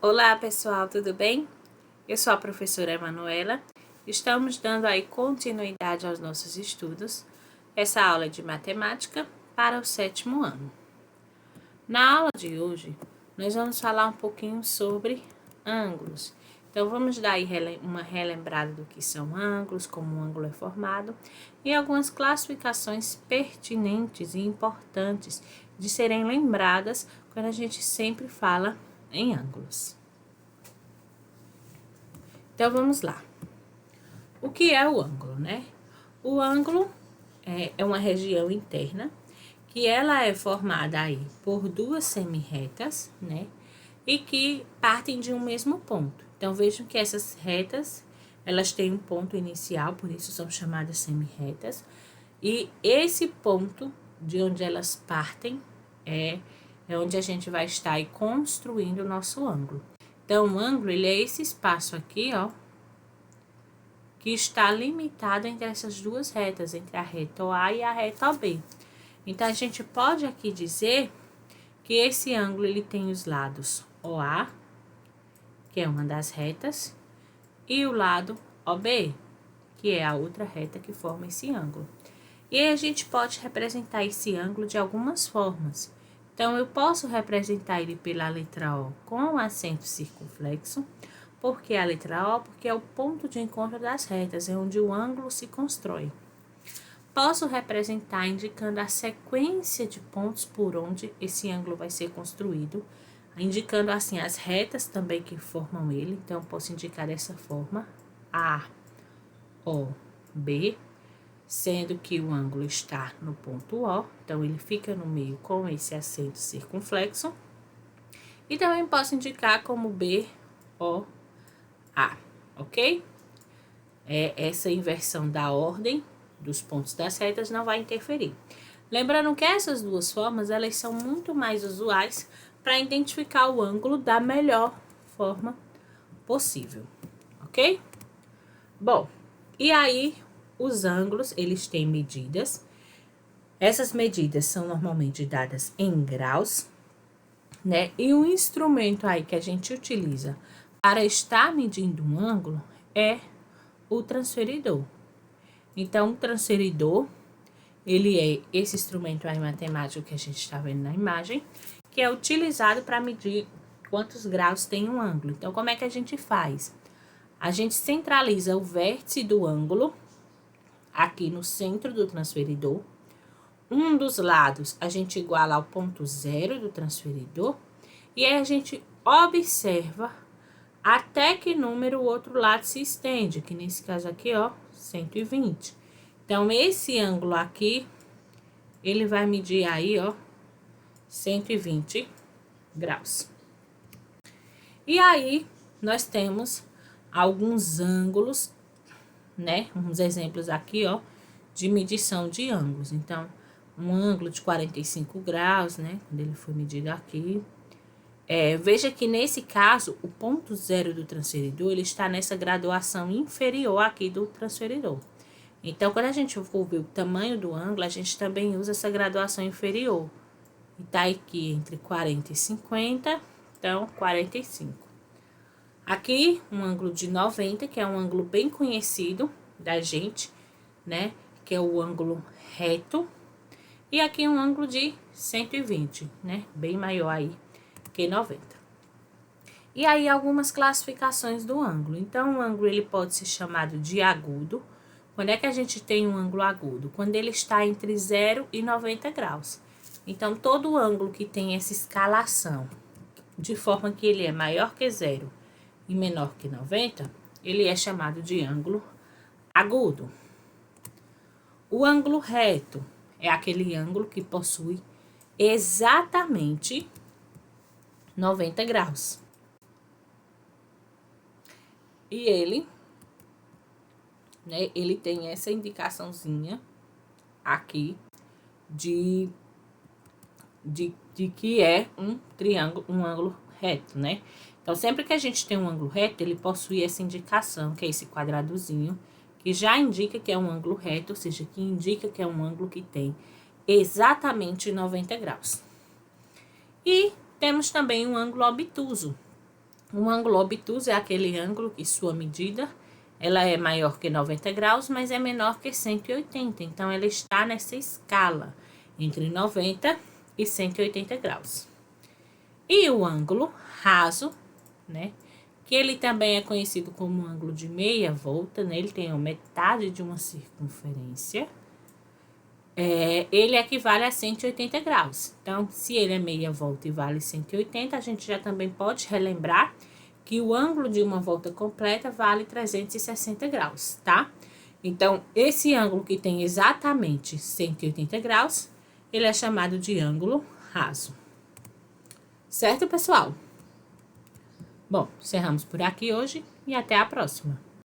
Olá pessoal, tudo bem? Eu sou a professora Emanuela. Estamos dando aí continuidade aos nossos estudos. Essa aula é de matemática para o 7º ano. Na aula de hoje, nós vamos falar um pouquinho sobre ângulos. Então, vamos dar aí uma relembrada do que são ângulos, como um ângulo é formado e algumas classificações pertinentes e importantes de serem lembradas quando a gente sempre fala em ângulos. Então, vamos lá. O que é o ângulo, né? O ângulo é uma região interna que ela é formada aí por duas semirretas, né? E que partem de um mesmo ponto. Então, vejam que essas retas, elas têm um ponto inicial, por isso são chamadas semirretas. E esse ponto de onde elas partem é onde a gente vai estar aí construindo o nosso ângulo. Então, o ângulo, ele é esse espaço aqui, ó, que está limitado entre essas duas retas, entre a reta OA e a reta OB. Então, a gente pode aqui dizer que esse ângulo ele tem os lados OA, que é uma das retas, e o lado OB, que é a outra reta que forma esse ângulo. E aí a gente pode representar esse ângulo de algumas formas. Então, eu posso representar ele pela letra O com acento circunflexo. Por que a letra O? Porque é o ponto de encontro das retas, é onde o ângulo se constrói. Posso representar indicando a sequência de pontos por onde esse ângulo vai ser construído, indicando assim as retas também que formam ele. Então, eu posso indicar dessa forma, A, O, B, sendo que o ângulo está no ponto O, então ele fica no meio com esse acento circunflexo. E também posso indicar como B, O, A, ok? Essa inversão da ordem dos pontos das retas não vai interferir. Lembrando que essas duas formas, elas são muito mais usuais para identificar o ângulo da melhor forma possível, ok? Bom, e aí os ângulos, eles têm medidas. Essas medidas são normalmente dadas em graus, né? E o instrumento aí que a gente utiliza para estar medindo um ângulo é o transferidor. Então, o transferidor, ele é esse instrumento aí matemático que a gente está vendo na imagem, que é utilizado para medir quantos graus tem um ângulo. Então, como é que a gente faz? A gente centraliza o vértice do ângulo aqui no centro do transferidor. Um dos lados a gente iguala ao ponto zero do transferidor. E aí a gente observa até que número o outro lado se estende, que nesse caso aqui, ó, 120. Então, esse ângulo aqui, ele vai medir aí, ó, 120 graus. E aí, nós temos alguns ângulos, né? Uns exemplos aqui, ó, de medição de ângulos. Então, um ângulo de 45 graus, né? Quando ele foi medido aqui. Veja que nesse caso, o ponto zero do transferidor, ele está nessa graduação inferior aqui do transferidor. Então, quando a gente for ver o tamanho do ângulo, a gente também usa essa graduação inferior. E tá aqui entre 40 e 50, então 45. Aqui, um ângulo de 90, que é um ângulo bem conhecido da gente, né? Que é o ângulo reto. E aqui um ângulo de 120, né? Bem maior aí que 90. E aí, algumas classificações do ângulo. Então, o ângulo ele pode ser chamado de agudo. Quando é que a gente tem um ângulo agudo? Quando ele está entre 0 e 90 graus. Então, todo ângulo que tem essa escalação, de forma que ele é maior que 0 e menor que 90, ele é chamado de ângulo agudo. O ângulo reto é aquele ângulo que possui exatamente 90 graus. E ele, né, ele tem essa indicaçãozinha aqui de que é um triângulo, um ângulo reto, né? Então, sempre que a gente tem um ângulo reto, ele possui essa indicação, que é esse quadradozinho, que já indica que é um ângulo reto, ou seja, que indica que é um ângulo que tem exatamente 90 graus. E temos também um ângulo obtuso, Um ângulo obtuso é aquele ângulo que sua medida ela é maior que 90 graus, mas é menor que 180. Então, ela está nessa escala entre 90 e 180 graus. E o ângulo raso, né? Que ele também é conhecido como ângulo de meia volta, né? Ele tem a metade de uma circunferência. Ele equivale a 180 graus. Então, se ele é meia volta e vale 180, a gente já também pode relembrar que o ângulo de uma volta completa vale 360 graus, tá? Então, esse ângulo que tem exatamente 180 graus, ele é chamado de ângulo raso. Certo, pessoal? Bom, encerramos por aqui hoje e até a próxima.